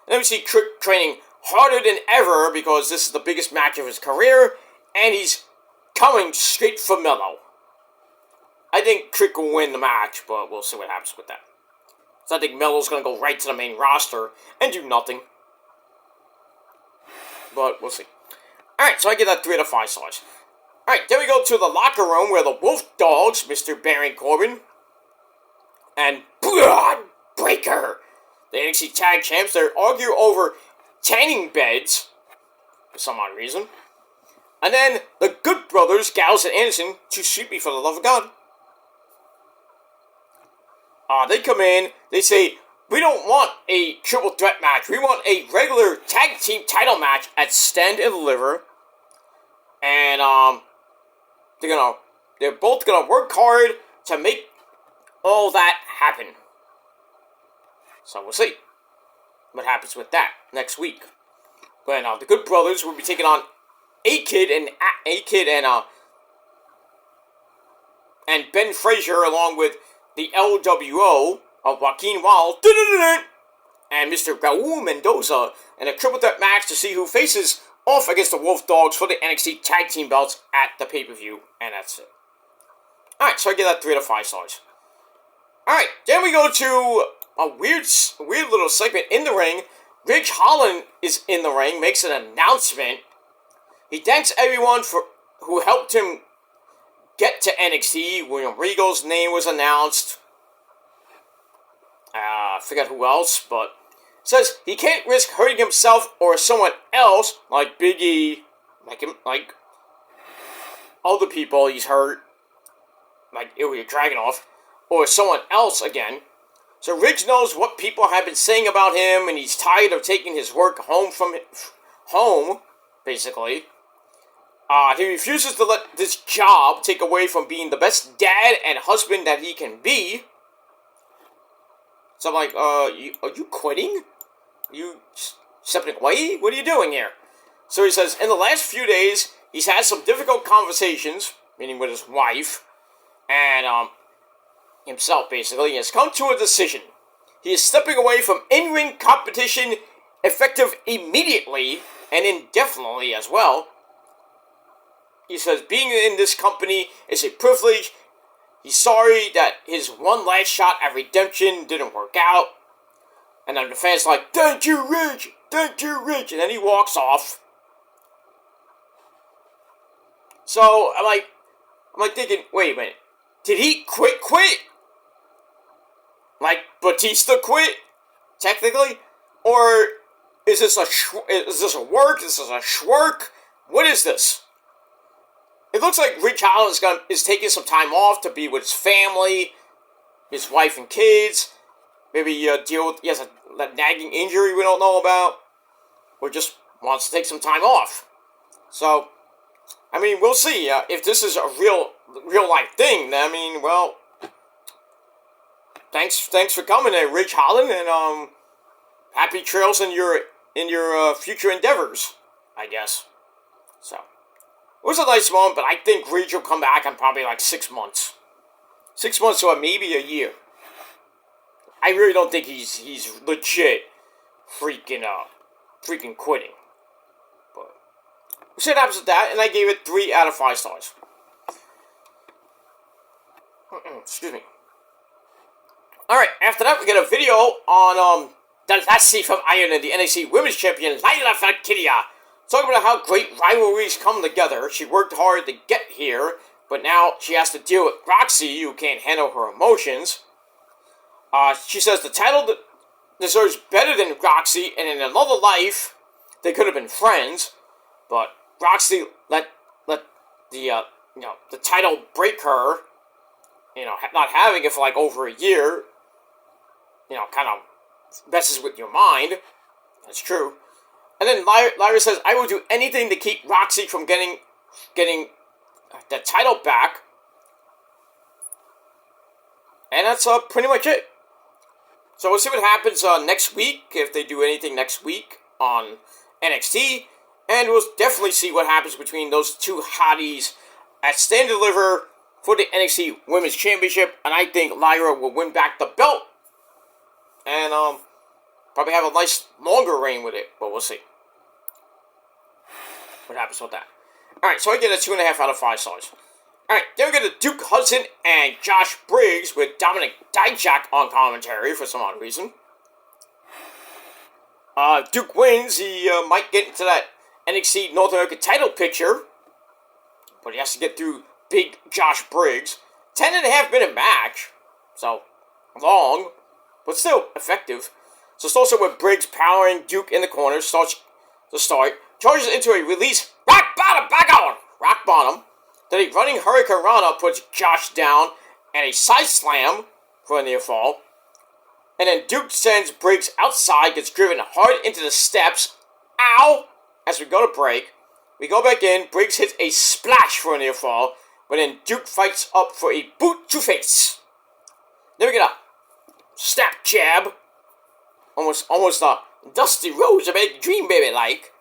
And then we see Trick training harder than ever because this is the biggest match of his career, and he's coming straight for Melo. I think Trick will win the match, but we'll see what happens with that. So I think Melo's going to go right to the main roster and do nothing. But we'll see. Alright, so I give that 3 out of 5 stars. Alright, then we go to the locker room where the Wolf Dogs, Mr. Baron Corbin, and Braun Breaker, the NXT Tag Champs, they argue over tanning beds, for some odd reason. And then the Good Brothers, Gallows and Anderson, too sleepy for the love of God. They come in, they say, we don't want a triple threat match. We want a regular tag team title match at Stand and Deliver. And they're both gonna work hard to make all that happen. So we'll see what happens with that next week. When the Good Brothers will be taking on A-Kid and Ben Frazier, along with the LWO of Joaquin Wild and Mr. Raul Mendoza, in a triple threat match to see who faces off against the Wolf Dogs for the NXT Tag Team belts at the pay-per-view, and that's it. Alright, so I give that 3 out of 5 stars. Alright, then we go to a weird little segment in the ring. Ridge Holland is in the ring, makes an announcement. He thanks everyone who helped him get to NXT. William Regal's name was announced. I forget who else, but says he can't risk hurting himself or someone else, like Big E, like other people he's hurt, like Ilya Dragunov, or someone else again. So Ridge knows what people have been saying about him, and he's tired of taking his work home, basically. He refuses to let this job take away from being the best dad and husband that he can be. So I'm like, are you quitting? You stepping away? What are you doing here? So he says, in the last few days, he's had some difficult conversations, meaning with his wife, and himself, basically. He has come to a decision. He is stepping away from in-ring competition, effective immediately and indefinitely as well. He says, being in this company is a privilege. He's sorry that his one last shot at redemption didn't work out. And then the fans are like, thank you, Ridge! Thank you, Ridge! And then he walks off. So, I'm like thinking, wait a minute. Did he quit? Like Batista quit? Technically? Or is this a work? Is this a schwork? What is this? It looks like Ridge Holland is taking some time off to be with his family, his wife and kids. Maybe he has a nagging injury we don't know about, or just wants to take some time off. So, I mean, we'll see. If this is a real life thing, I mean, well, thanks for coming there, Ridge Holland, and happy trails in your future endeavors, I guess. So. It was a nice moment, but I think Ridge will come back in probably like 6 months. 6 months or maybe a year. I really don't think he's legit freaking quitting. But we said happens with that, and I gave it 3 out of 5 stars. Excuse me. Alright, after that we get a video on Dalhassi from Ireland, the NXT Women's Champion, Layla Valkyria. Talking about how great rivalries come together. She worked hard to get here, but now she has to deal with Roxy, who can't handle her emotions. She says the title deserves better than Roxy, and in another life, they could have been friends, but Roxy let the title break her, not having it for like over a year, kind of messes with your mind. That's true. And then Lyra says, I will do anything to keep Roxy from getting the title back. And that's pretty much it. So we'll see what happens next week, if they do anything next week on NXT. And we'll definitely see what happens between those two hotties at Stand and Deliver for the NXT Women's Championship. And I think Lyra will win back the belt. And probably have a nice longer reign with it. But we'll see what happens with that. Alright, so I get a 2.5 out of 5 stars. Alright, then we get to Duke Hudson and Josh Briggs with Dominic Dijak on commentary for some odd reason. Duke wins. He might get into that NXT North American title picture, but he has to get through big Josh Briggs. 10.5 minute match, so long, but still effective. So it starts out with Briggs powering Duke in the corner, starts to start, charges into a release, rock bottom, back on, rock bottom. Then a running Hurricane Rana puts Josh down, and a side slam for a near fall. And then Duke sends Briggs outside, gets driven hard into the steps. Ow! As we go to break, we go back in, Briggs hits a splash for a near fall, but then Duke fights up for a boot to face. Then we get a snap jab. Almost a Dusty Rose American Dream baby like.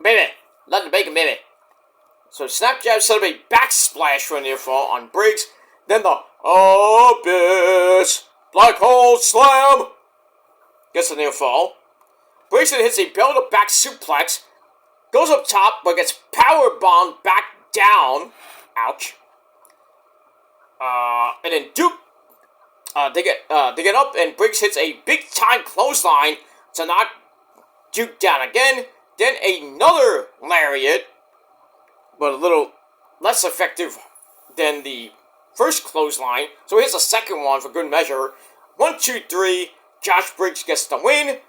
Baby, love the bacon baby. So snap jab set up a back splash for a near fall on Briggs. Then the Abyss Black Hole Slam gets a near fall. Briggs then hits a bell to back suplex. Goes up top but gets power bombed back down. Ouch. And then Duke they get up and Briggs hits a big time clothesline to knock Duke down again. Then another lariat, but a little less effective than the first clothesline. So here's a second one for good measure. 1, 2, 3. Josh Briggs gets the win.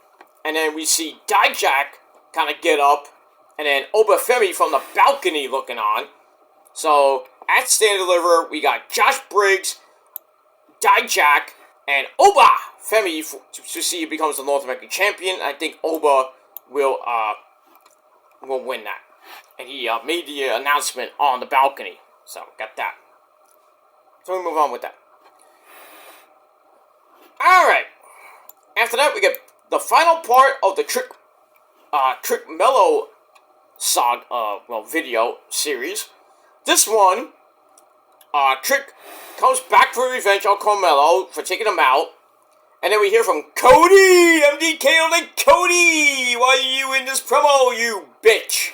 And then we see Dijak kind of get up. And then Oba Femi from the balcony looking on. So at Stand and Deliver, we got Josh Briggs, Dijak, and Oba Femi to see who becomes the North American champion. I think Oba will win that. And he made the announcement on the balcony. So, got that. So, we move on with that. Alright. After that, we get the final part of the Trick Mello saga, video series. This one, Trick comes back for revenge on Carmelo for taking him out. And then we hear from Cody! MDK on the Cody! Why are you in this promo, you bitch?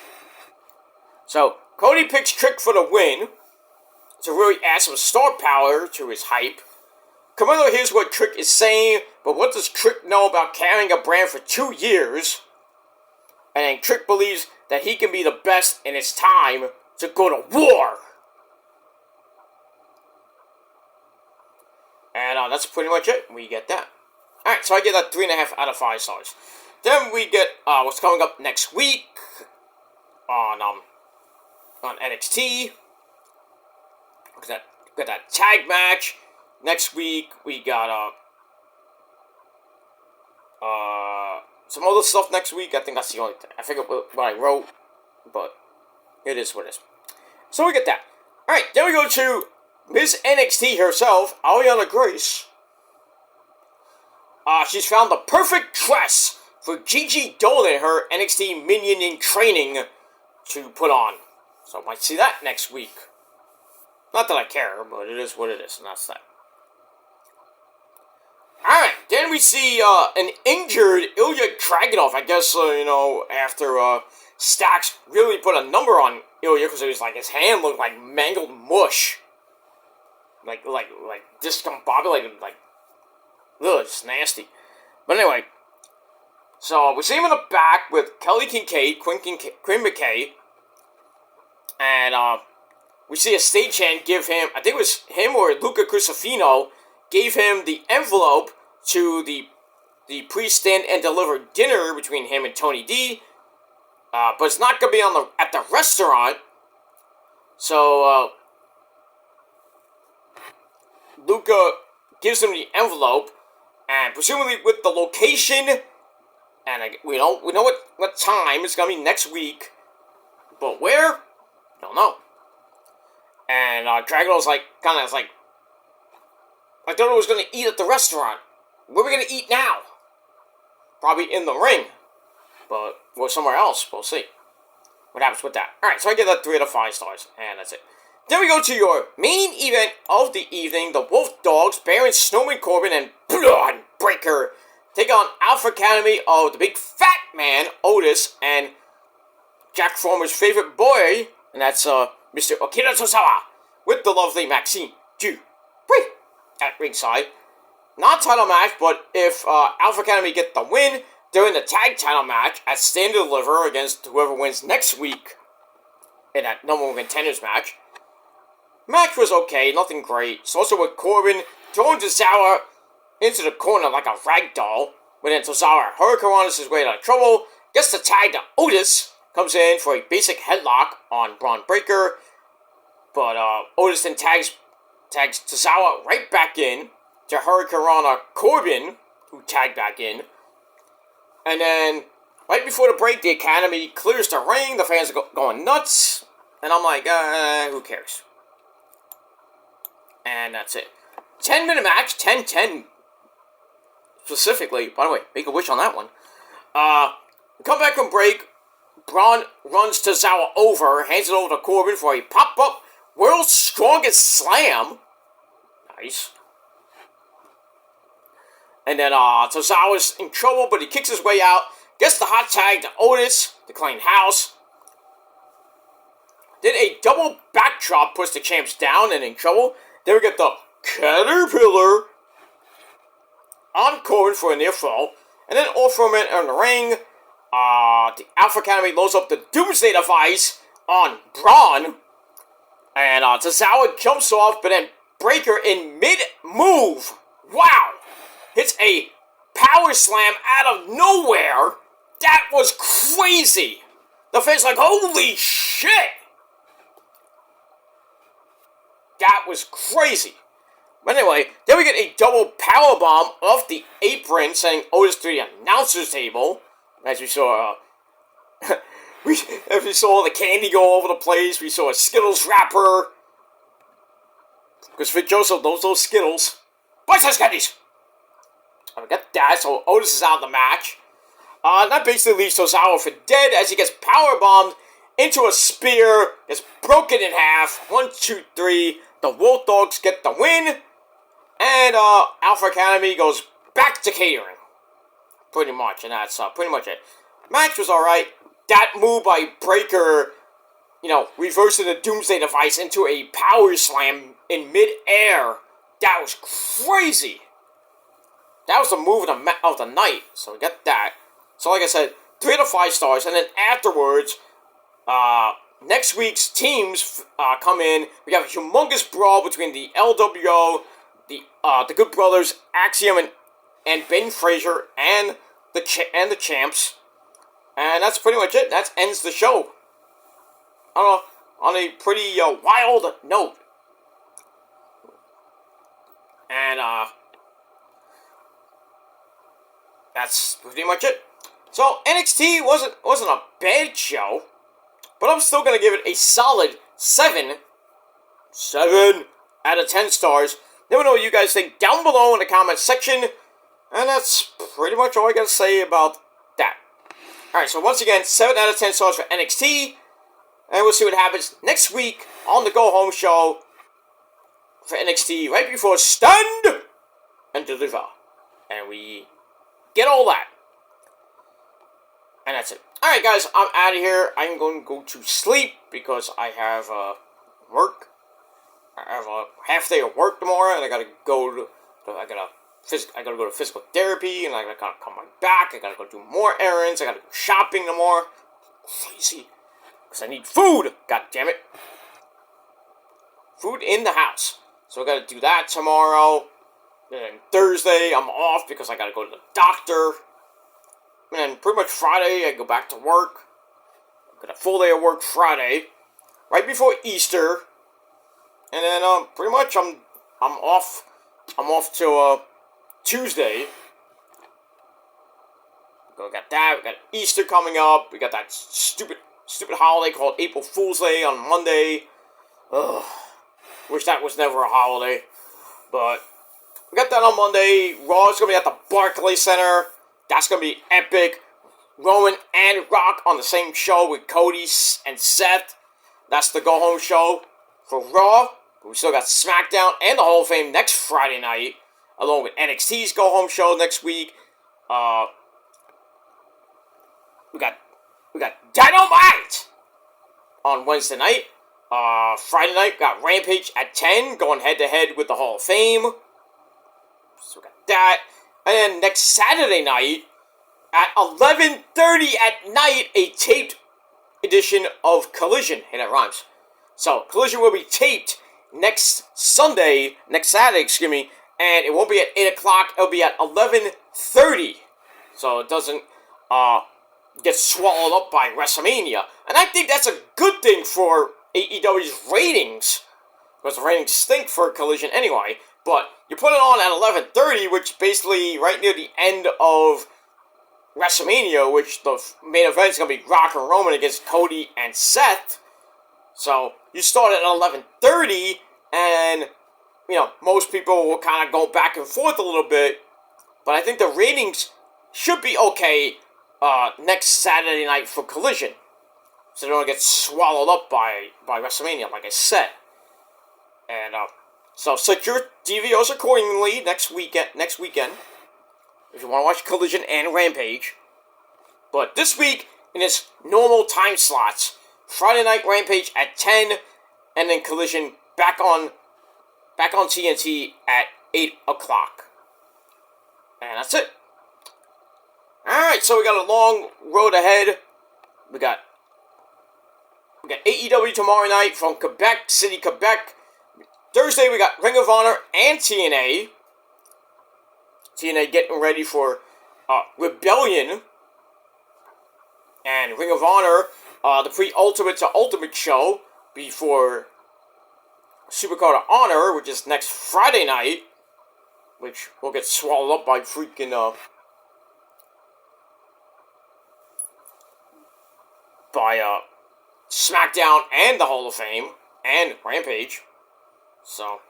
So, Cody picks Trick for the win to really add some star power to his hype. Carmelo hears what Trick is saying, but what does Trick know about carrying a brand for 2 years? And then Trick believes that he can be the best and it's time to go to war. And that's pretty much it. We get that. Alright, so I get that 3.5 out of 5 stars. Then we get what's coming up next week on NXT. We got that tag match. Next week we got some other stuff next week. I think that's the only thing. I forget what I wrote, but it is what it is. So we get that. Alright, then we go to Ms. NXT herself, Ariana Grace. She's found the perfect dress for Gigi Dolan, her NXT minion in training, to put on. So I might see that next week. Not that I care, but it is what it is, and that's that. Alright, then we see an injured Ilya Dragunov. I guess, after Stacks really put a number on Ilya, because it was like his hand looked like mangled mush. Like discombobulated, ugh, it's nasty. But anyway, so we see him in the back with Kelly Kincaid, Quinn McKay, and we see a stagehand give him, I think it was him or Luca Crucifino, gave him the envelope to the pre-stand and deliver dinner between him and Tony D, but it's not going to be at the restaurant, so Luca gives him the envelope, and presumably with the location, and we know what time, it's going to be next week, but where? Don't know. And Dragon was like, kind of like, I thought I was going to eat at the restaurant. Where are we going to eat now? Probably in the ring. But, or somewhere else. We'll see what happens with that. Alright, so I give that 3 out of 5 stars. And that's it. Then we go to your main event of the evening. The Wolf Dogs, Baron Snowman Corbin, and Blood Breaker take on Alpha Academy of the big fat man, Otis, and Jack Former's favorite boy, and that's Mr. Akira Tozawa, with the lovely Maxine Dupree at ringside. Not title match, but if Alpha Academy get the win, they're in the tag title match at Stand and Deliver against whoever wins next week in that number one contenders match. Match was okay, nothing great. So also with Corbin throwing Tozawa into the corner like a rag doll, but then Tozawa hurricanrans his way out of trouble, gets the tag to Otis, comes in for a basic headlock on Braun Breaker, but Otis then tags Tozawa right back in to hurricanrana Corbin, who tagged back in, and then right before the break, the Academy clears the ring, the fans are going nuts, and I'm like, who cares? And that's it. 10-minute match, 10-10 specifically. By the way, make a wish on that one. Come back from break. Braun runs Tozawa over, hands it over to Corbin for a pop-up World's Strongest Slam. Nice. And then Tozawa's in trouble, but he kicks his way out. Gets the hot tag to Otis, to Clean House. Then a double backdrop puts the champs down and in trouble. Then we get the Caterpillar on Corbin for a near fall. And then all for a minute in the ring, the Alpha Academy loads up the Doomsday Device on Braun. And Tozawa jumps off, but then Breaker in mid-move, wow, hits a power slam out of nowhere. That was crazy. The fans like, holy shit. That was crazy. But anyway, then we get a double powerbomb off the apron, sending Otis to the announcer's table. As we saw, as we saw the candy go all over the place, we saw a Skittles wrapper. Because Fit Joseph knows those Skittles. Bite-sized candies! I don't get that, so Otis is out of the match. That basically leaves Tozawa for dead as he gets powerbombed into a spear, gets broken in half. 1, 2, 3. The Wolf Dogs get the win. And Alpha Academy goes back to catering. Pretty much, and that's pretty much it. Match was alright. That move by Breaker, reversing the Doomsday Device into a power slam in mid-air. That was crazy. That was the move of the night. So we got that. So like I said, 3 out of 5 stars. And then afterwards, next week's teams come in. We have a humongous brawl between the LWO, the Good Brothers, Axiom, and Ben Frazier, and the champs. And that's pretty much it. That ends the show. On a pretty wild note. And that's pretty much it. So NXT wasn't a bad show, but I'm still gonna give it a solid 7 out of 10 stars. Let me know what you guys think down below in the comment section. And that's pretty much all I gotta say about that. Alright, so once again, 7 out of 10 stars for NXT. And we'll see what happens next week on the Go Home Show for NXT right before Stand and Deliver. And we get all that. And that's it. Alright guys, I'm out of here. I'm going to go to sleep because I have work. I have a half day of work tomorrow, and I gotta go to physical therapy, and I gotta come back. I gotta go do more errands. I gotta go shopping tomorrow. Crazy, because I need food. God damn it, food in the house. So I gotta do that tomorrow. And then Thursday I'm off because I gotta go to the doctor. And then pretty much Friday I go back to work. I got a full day of work Friday, right before Easter. And then pretty much I'm off. I'm off till Tuesday. We got that. We got Easter coming up. We got that stupid holiday called April Fool's Day on Monday. Ugh. Wish that was never a holiday. But we got that on Monday. Raw is going to be at the Barclays Center. That's going to be epic. Roman and Rock on the same show with Cody and Seth. That's the go-home show for Raw. But we still got SmackDown and the Hall of Fame next Friday night, along with NXT's go-home show next week. We got Dynamite on Wednesday night. Friday night, we got Rampage at 10, going head-to-head with the Hall of Fame. So we got that. And then next Saturday night, at 11:30 at night, a taped edition of Collision. Hey, that rhymes. So, Collision will be taped next Saturday, and it won't be at 8 o'clock, it'll be at 11:30. So it doesn't get swallowed up by WrestleMania. And I think that's a good thing for AEW's ratings, because the ratings stink for Collision anyway. But you put it on at 11:30, which basically right near the end of WrestleMania, which the main event is going to be Rock and Roman against Cody and Seth. So you start at 11:30, and most people will kind of go back and forth a little bit. But I think the ratings should be okay next Saturday night for Collision, so they don't get swallowed up by WrestleMania, like I said. And so set your DVRs accordingly next weekend. If you want to watch Collision and Rampage. But this week, in its normal time slots, Friday night Rampage at 10, and then Collision back on TNT at 8 o'clock. And that's it. Alright, so we got a long road ahead. We got AEW tomorrow night from Quebec City, Quebec. Thursday, we got Ring of Honor and TNA. TNA getting ready for Rebellion. And Ring of Honor, the pre-Ultimate to Ultimate show before Supercard of Honor, which is next Friday night, which will get swallowed up by freaking SmackDown and the Hall of Fame and Rampage. So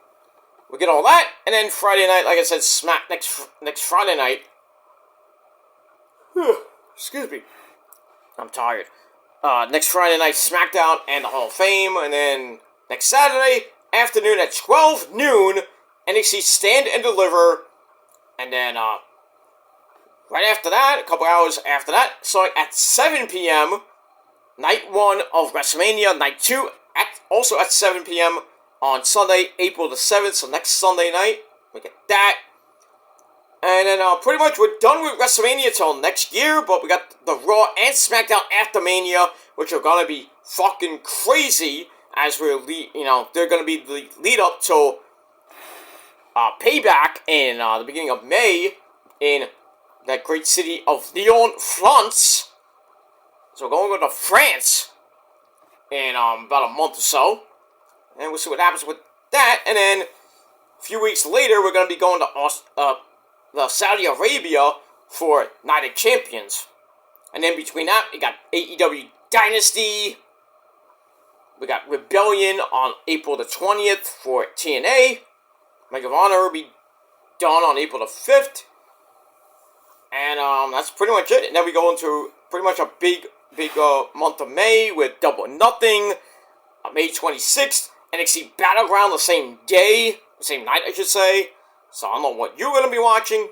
we get all that, and then Friday night, like I said, next Friday night. Excuse me, I'm tired. Next Friday night, SmackDown and the Hall of Fame, and then next Saturday afternoon at 12 noon, NXT Stand and Deliver, and then right after that, a couple hours after that, starting at 7 p.m. Night 1 of WrestleMania, Night 2 also at 7 p.m. on Sunday, April the 7th, so next Sunday night, we get that. And then pretty much we're done with WrestleMania till next year, but we got the Raw and SmackDown after Mania, which are gonna be fucking crazy, as they're gonna be the lead up to Payback in the beginning of May in that great city of Lyon, France. So we're going to France in about a month or so. And we'll see what happens with that. And then a few weeks later, we're going to be going to Saudi Arabia for Night of Champions. And then between that, we got AEW Dynasty. We got Rebellion on April the 20th for TNA. Ring of Honor will be done on April the 5th. And that's pretty much it. And then we go into pretty much a big month of May with Double or Nothing. May 26th, NXT Battleground the same day. Same night, I should say. So I don't know what you're going to be watching.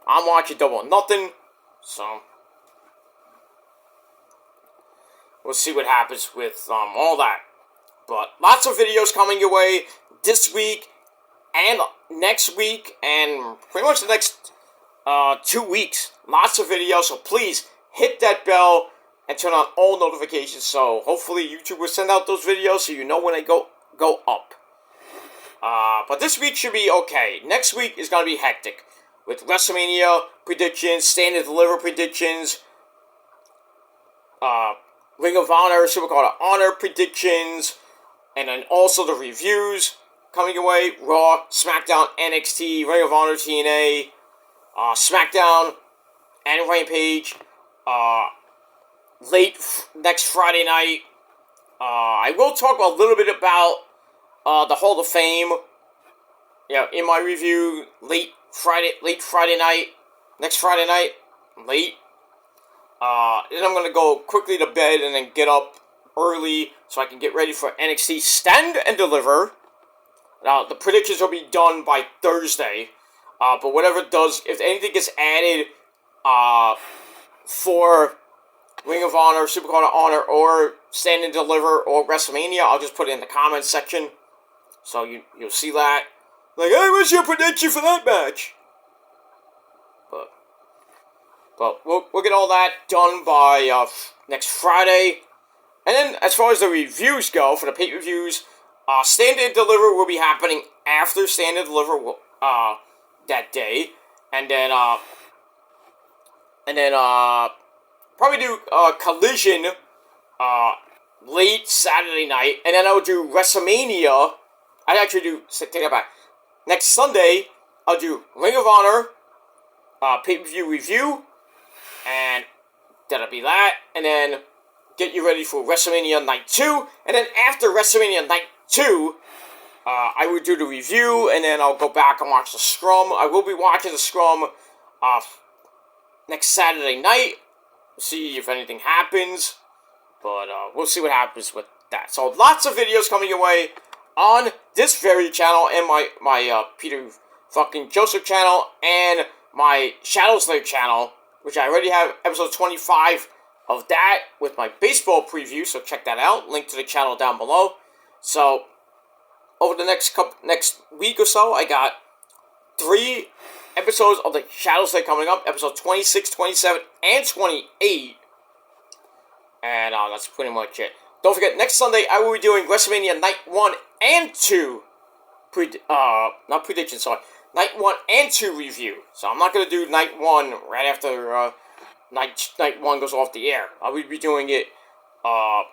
I'm watching Double or Nothing. So we'll see what happens with all that. But lots of videos coming your way this week and next week and pretty much the next 2 weeks. Lots of videos, so please hit that bell and turn on all notifications, so hopefully YouTube will send out those videos so you know when they go up. But this week should be okay. Next week is going to be hectic with WrestleMania predictions, Stand and Deliver predictions, Ring of Honor, Supercard of Honor predictions, and then also the reviews coming your way. Raw, SmackDown, NXT, Ring of Honor, TNA, SmackDown, and Rampage. Late next Friday night. I will talk a little bit about the Hall of Fame. In my review, late Friday night, next Friday night, late. Then I'm gonna go quickly to bed and then get up early so I can get ready for NXT Stand and Deliver. Now, the predictions will be done by Thursday. But whatever does, if anything gets added, for Ring of Honor, Supercard of Honor, or Stand and Deliver, or WrestleMania, I'll just put it in the comments section. So you'll see that. Like, hey, what's your prediction for that match? But we'll get all that done by next Friday. And then, as far as the reviews go, for the pay-per-views, Stand and Deliver will be happening after Stand and Deliver that day. And then probably do Collision late Saturday night. And then I'll do WrestleMania. Take that back. Next Sunday, I'll do Ring of Honor pay-per-view review. And that'll be that. And then get you ready for WrestleMania Night 2. And then after WrestleMania Night 2, I will do the review. And then I'll go back and watch the Scrum. I will be watching the Scrum next Saturday night. See if anything happens. But we'll see what happens with that. So lots of videos coming your way on this very channel. And my Peter fucking Joseph channel. And my Shadow Slayer channel. Which I already have episode 25 of that with my baseball preview, so check that out. Link to the channel down below. So, over the next week or so, I got 3 episodes of the Shadow Slayer coming up. Episode 26, 27, and 28. And that's pretty much it. Don't forget, next Sunday, I will be doing WrestleMania Night 1 and 2. Not prediction, sorry. Night 1 and 2 review. So I'm not going to do Night 1 right after Night 1 goes off the air. I will be doing it a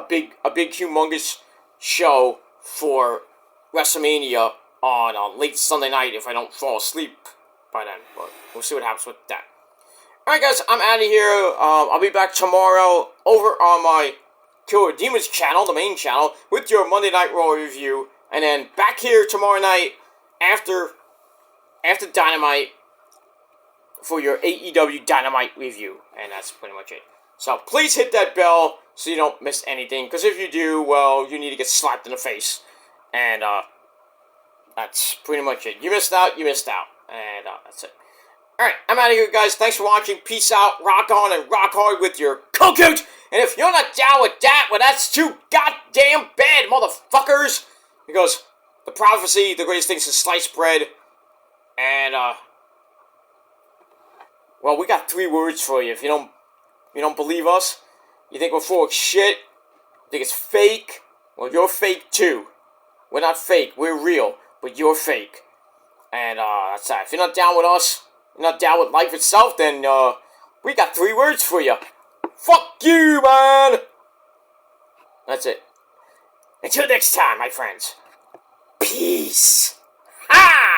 big humongous show for WrestleMania on late Sunday night if I don't fall asleep by then. But we'll see what happens with that. Alright guys, I'm out of here. I'll be back tomorrow over on my Killer Demons channel, the main channel, with your Monday Night Raw review. And then back here tomorrow night after Dynamite for your AEW Dynamite review. And that's pretty much it. So please hit that bell so you don't miss anything. Because if you do, well, you need to get slapped in the face. And that's pretty much it. You missed out. And that's it. Alright, I'm out of here, guys. Thanks for watching. Peace out. Rock on and rock hard with your coat. And if you're not down with that, well, that's too goddamn bad, motherfuckers. Because the prophecy, the greatest thing since sliced bread. And, well, we got 3 words for you. If you don't believe us, you think we're full of shit, you think it's fake, well, you're fake too. We're not fake, we're real, but you're fake. And, that's that. If you're not down with us, you're not down with life itself, then, we got 3 words for you. Fuck you, man! That's it. Until next time, my friends. Peace. Ha!